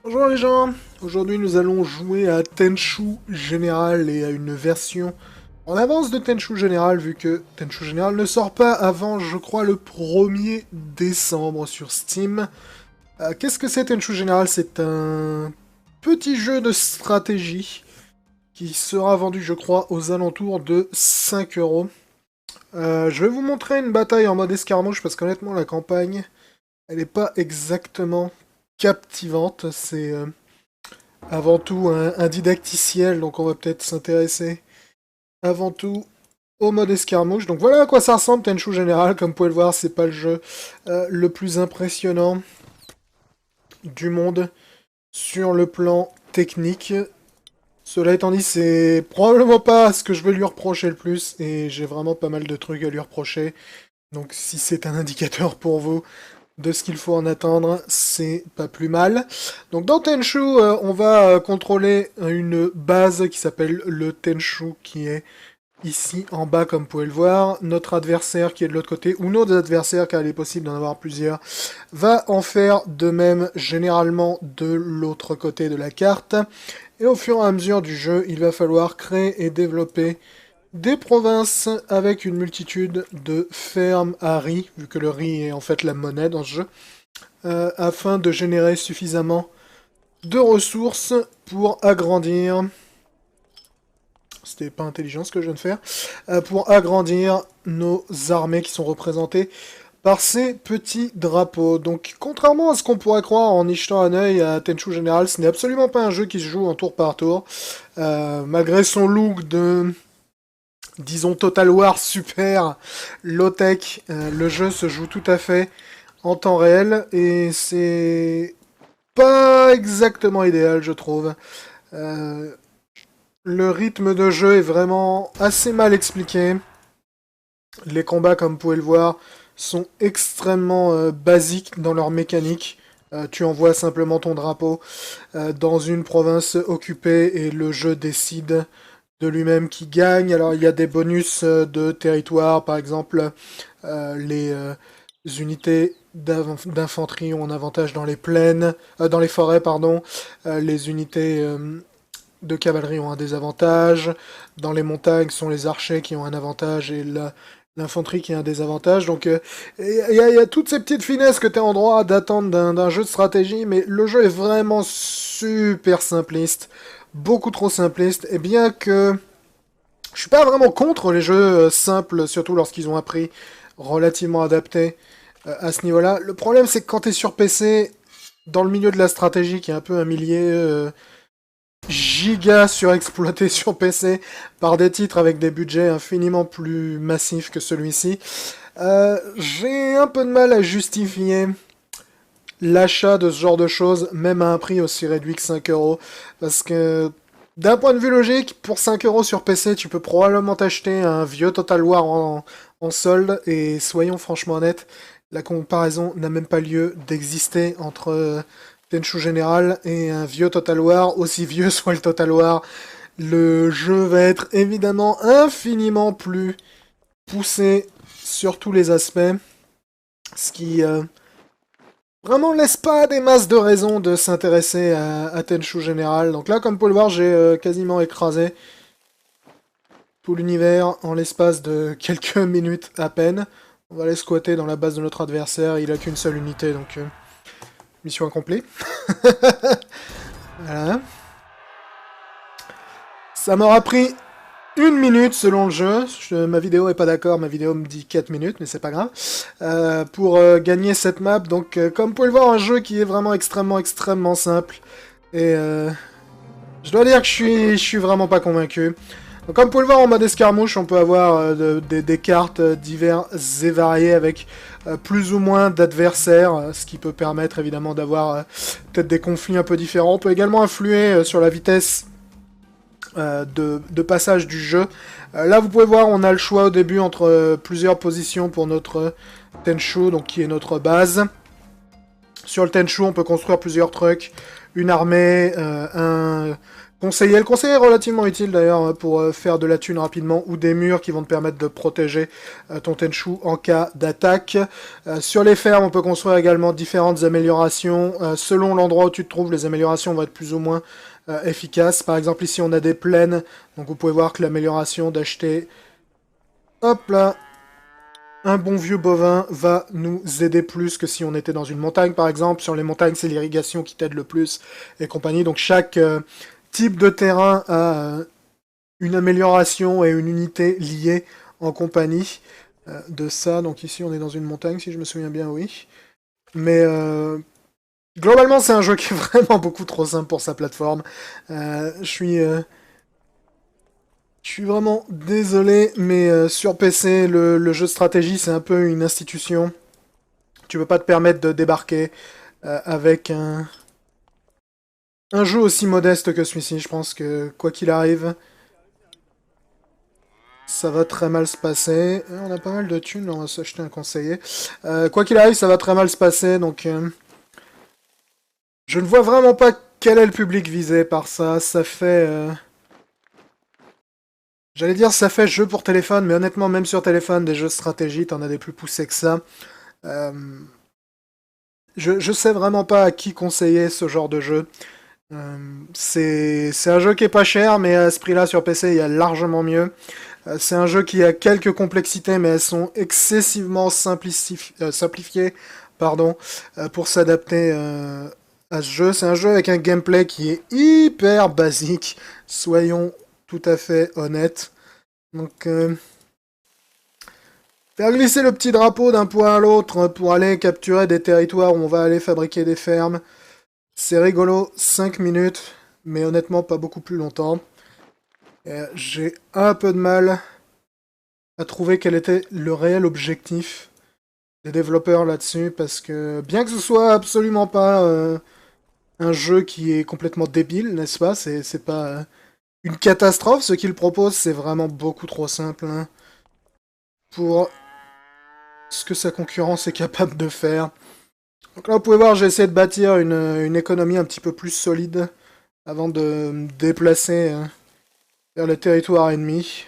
Bonjour les gens, aujourd'hui nous allons jouer à Tenchu Général et à une version en avance de Tenchu Général vu que Tenchu Général ne sort pas avant je crois le 1er décembre sur Steam. Qu'est-ce que c'est Tenchu Général? C'est un petit jeu de stratégie qui sera vendu je crois aux alentours de 5 euros. Je vais vous montrer une bataille en mode escarmouche parce qu'honnêtement la campagne elle n'est pas exactement captivante, c'est avant tout un didacticiel, donc on va peut-être s'intéresser avant tout au mode escarmouche. Donc voilà à quoi ça ressemble Tenchu Général, comme vous pouvez le voir, c'est pas le jeu le plus impressionnant du monde sur le plan technique. Cela étant dit, c'est probablement pas ce que je veux lui reprocher le plus, et j'ai vraiment pas mal de trucs à lui reprocher. Donc si c'est un indicateur pour vous, de ce qu'il faut en attendre, c'est pas plus mal. Donc dans Tenchu, on va contrôler une base qui s'appelle le Tenchu, qui est ici en bas comme vous pouvez le voir. Notre adversaire qui est de l'autre côté, ou nos adversaires, car il est possible d'en avoir plusieurs, va en faire de même généralement de l'autre côté de la carte. Et au fur et à mesure du jeu, il va falloir créer et développer des provinces avec une multitude de fermes à riz, vu que le riz est en fait la monnaie dans ce jeu, afin de générer suffisamment de ressources pour agrandir. C'était pas intelligent ce que je viens de faire. Pour agrandir nos armées qui sont représentées par ces petits drapeaux. Donc, contrairement à ce qu'on pourrait croire en y jetant un œil à Tenchu Général, ce n'est absolument pas un jeu qui se joue en tour par tour. Malgré son look de disons Total War super low-tech, le jeu se joue tout à fait en temps réel et c'est pas exactement idéal je trouve. Euh, le rythme de jeu est vraiment assez mal expliqué. Les combats comme vous pouvez le voir sont extrêmement basiques dans leur mécanique. Tu envoies simplement ton drapeau dans une province occupée et le jeu décide de lui-même qui gagne. Alors il y a des bonus de territoire, par exemple les unités d'infanterie ont un avantage dans les plaines, dans les forêts, pardon. Les unités de cavalerie ont un désavantage. Dans les montagnes sont les archers qui ont un avantage et l'infanterie qui a un désavantage. Donc il y a toutes ces petites finesses que tu es en droit d'attendre d'un jeu de stratégie, mais le jeu est vraiment super simpliste, beaucoup trop simpliste, et bien que je suis pas vraiment contre les jeux simples, surtout lorsqu'ils ont un prix relativement adapté à ce niveau-là. Le problème, c'est que quand tu es sur PC, dans le milieu de la stratégie, qui est un peu un milieu giga surexploité sur PC par des titres avec des budgets infiniment plus massifs que celui-ci, j'ai un peu de mal à justifier l'achat de ce genre de choses, même à un prix aussi réduit que 5 euros. Parce que, d'un point de vue logique, pour 5 euros sur PC, tu peux probablement t'acheter un vieux Total War en solde. Et soyons franchement honnêtes, la comparaison n'a même pas lieu d'exister entre Tenchu Général et un vieux Total War. Aussi vieux soit le Total War, le jeu va être évidemment infiniment plus poussé sur tous les aspects. Ce qui vraiment laisse pas des masses de raisons de s'intéresser à Tenchu Général. Donc là, comme vous pouvez le voir, j'ai quasiment écrasé tout l'univers en l'espace de quelques minutes à peine. On va aller squatter dans la base de notre adversaire. Il a qu'une seule unité, donc mission accomplie. Voilà. Ça m'aura pris une minute selon le jeu. Ma vidéo est pas d'accord, ma vidéo me dit 4 minutes, mais c'est pas grave. Pour gagner cette map. Donc, comme vous pouvez le voir, un jeu qui est vraiment extrêmement simple. Et je dois dire que je suis vraiment pas convaincu. Donc, comme vous pouvez le voir en mode escarmouche, on peut avoir des cartes diverses et variées avec plus ou moins d'adversaires, ce qui peut permettre évidemment d'avoir peut-être des conflits un peu différents. On peut également influer sur la vitesse de passage du jeu. Là, vous pouvez voir, on a le choix au début entre plusieurs positions pour notre Tenchu, donc qui est notre base. Sur le Tenchu, on peut construire plusieurs trucs, une armée, un conseiller. Le conseiller est relativement utile d'ailleurs pour faire de la thune rapidement ou des murs qui vont te permettre de protéger ton Tenchu en cas d'attaque. Sur les fermes, on peut construire également différentes améliorations. Selon l'endroit où tu te trouves, les améliorations vont être plus ou moins efficaces. Par exemple, ici, on a des plaines. Donc, vous pouvez voir que l'amélioration d'acheter... Hop là, un bon vieux bovin va nous aider plus que si on était dans une montagne, par exemple. Sur les montagnes, c'est l'irrigation qui t'aide le plus et compagnie. Donc chaque type de terrain a une amélioration et une unité liée en compagnie de ça. Donc ici, on est dans une montagne, si je me souviens bien, oui. Mais globalement, c'est un jeu qui est vraiment beaucoup trop simple pour sa plateforme. Je suis vraiment désolé, mais sur PC, le jeu de stratégie, c'est un peu une institution. Tu peux pas te permettre de débarquer avec un jeu aussi modeste que celui-ci. Je pense que, quoi qu'il arrive, ça va très mal se passer. On a pas mal de thunes, on va s'acheter un conseiller. Quoi qu'il arrive, ça va très mal se passer, donc... je ne vois vraiment pas quel est le public visé par ça. Ça fait... J'allais dire ça fait jeu pour téléphone, mais honnêtement, même sur téléphone, des jeux de stratégie, t'en as des plus poussés que ça. Euh, je sais vraiment pas à qui conseiller ce genre de jeu. C'est un jeu qui est pas cher, mais à ce prix-là sur PC, il y a largement mieux. C'est un jeu qui a quelques complexités, mais elles sont excessivement simplifiées pardon, pour s'adapter à ce jeu. C'est un jeu avec un gameplay qui est hyper basique, soyons tout à fait honnêtes. Donc, faire glisser le petit drapeau d'un point à l'autre pour aller capturer des territoires où on va aller fabriquer des fermes, c'est rigolo, 5 minutes, mais honnêtement pas beaucoup plus longtemps. J'ai un peu de mal à trouver quel était le réel objectif des développeurs là-dessus, parce que bien que ce soit absolument pas un jeu qui est complètement débile, n'est-ce pas? C'est pas une catastrophe, ce qu'ils proposent, c'est vraiment beaucoup trop simple hein, pour ce que sa concurrence est capable de faire. Donc là, vous pouvez voir, j'ai essayé de bâtir une économie un petit peu plus solide avant de me déplacer vers le territoire ennemi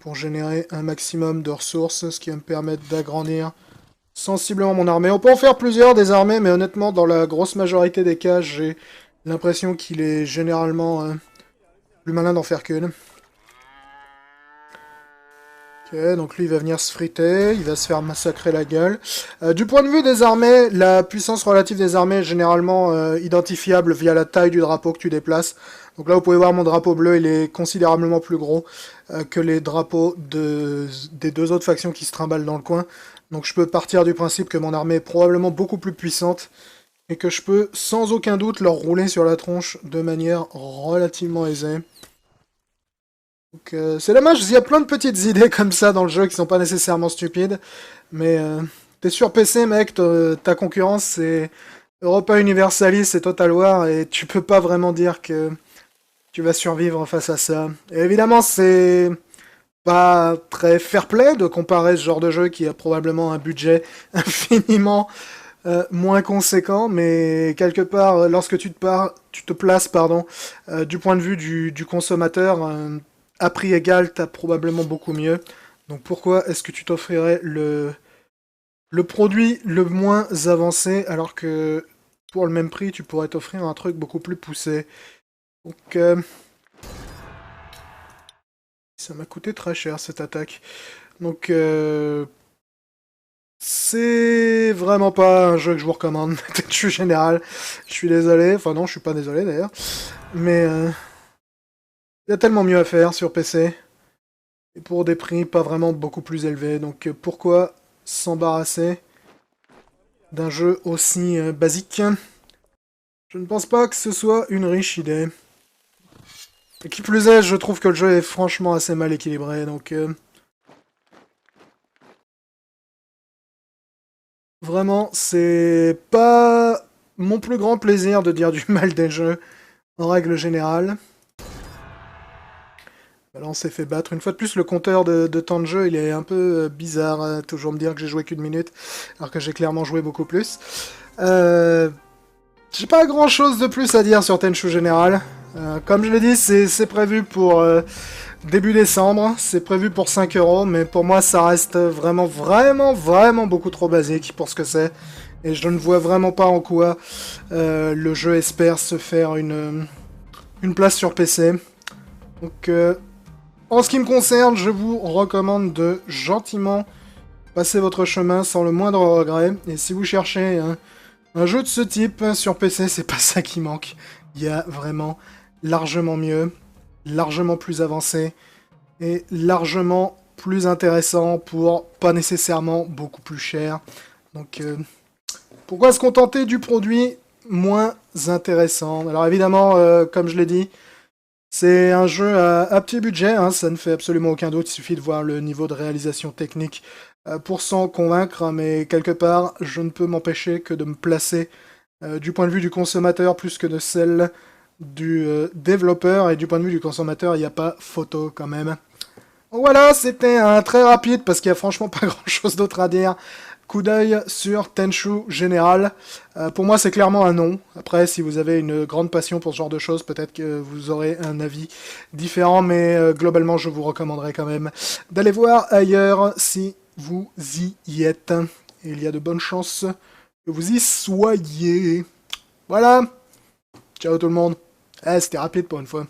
pour générer un maximum de ressources, ce qui va me permettre d'agrandir sensiblement mon armée. On peut en faire plusieurs des armées, mais honnêtement, dans la grosse majorité des cas, j'ai l'impression qu'il est généralement plus malin d'en faire qu'une. Ok, donc lui il va venir se friter, il va se faire massacrer la gueule. Du point de vue des armées, la puissance relative des armées est généralement identifiable via la taille du drapeau que tu déplaces. Donc là vous pouvez voir mon drapeau bleu, il est considérablement plus gros que les drapeaux des deux autres factions qui se trimballent dans le coin. Donc je peux partir du principe que mon armée est probablement beaucoup plus puissante et que je peux sans aucun doute leur rouler sur la tronche de manière relativement aisée. Donc c'est dommage, il y a plein de petites idées comme ça dans le jeu qui sont pas nécessairement stupides, mais t'es sur PC mec, ta concurrence c'est Europa Universalis et Total War et tu peux pas vraiment dire que tu vas survivre face à ça. Et évidemment c'est pas très fair-play de comparer ce genre de jeu qui a probablement un budget infiniment moins conséquent, mais quelque part lorsque tu te places du point de vue du consommateur, à prix égal, t'as probablement beaucoup mieux. Donc pourquoi est-ce que tu t'offrirais le produit le moins avancé alors que pour le même prix, tu pourrais t'offrir un truc beaucoup plus poussé. Donc ça m'a coûté très cher cette attaque. Donc c'est vraiment pas un jeu que je vous recommande. Je suis général. Je suis désolé. Enfin non, je suis pas désolé d'ailleurs. Mais il y a tellement mieux à faire sur PC. Et pour des prix pas vraiment beaucoup plus élevés. Donc pourquoi s'embarrasser d'un jeu aussi basique? Je ne pense pas que ce soit une riche idée. Et qui plus est, je trouve que le jeu est franchement assez mal équilibré. Donc vraiment, c'est pas mon plus grand plaisir de dire du mal des jeux en règle générale. Là, on s'est fait battre. Une fois de plus, le compteur de temps de jeu, il est un peu bizarre. Toujours me dire que j'ai joué qu'une minute, alors que j'ai clairement joué beaucoup plus. J'ai pas grand chose de plus à dire sur Tenchu Général. Comme je l'ai dit, c'est prévu pour début décembre. C'est prévu pour 5 euros, mais pour moi, ça reste vraiment beaucoup trop basique pour ce que c'est. Et je ne vois vraiment pas en quoi le jeu espère se faire une place sur PC. Donc, en ce qui me concerne, je vous recommande de gentiment passer votre chemin sans le moindre regret. Et si vous cherchez un jeu de ce type sur PC, c'est pas ça qui manque. Il y a vraiment largement mieux, largement plus avancé et largement plus intéressant pour pas nécessairement beaucoup plus cher. Donc, pourquoi se contenter du produit moins intéressant? Alors évidemment, comme je l'ai dit, c'est un jeu à petit budget, hein, ça ne fait absolument aucun doute, il suffit de voir le niveau de réalisation technique pour s'en convaincre, mais quelque part, je ne peux m'empêcher que de me placer du point de vue du consommateur plus que de celle du développeur, et du point de vue du consommateur, il n'y a pas photo quand même. Voilà, c'était un très rapide, parce qu'il n'y a franchement pas grand-chose d'autre à dire. Coup d'œil sur Tenchu Général. Pour moi, c'est clairement un non. Après, si vous avez une grande passion pour ce genre de choses, peut-être que vous aurez un avis différent, mais globalement, je vous recommanderais quand même d'aller voir ailleurs si vous y êtes. Et il y a de bonnes chances que vous y soyez. Voilà. Ciao tout le monde. C'était rapide pour une fois.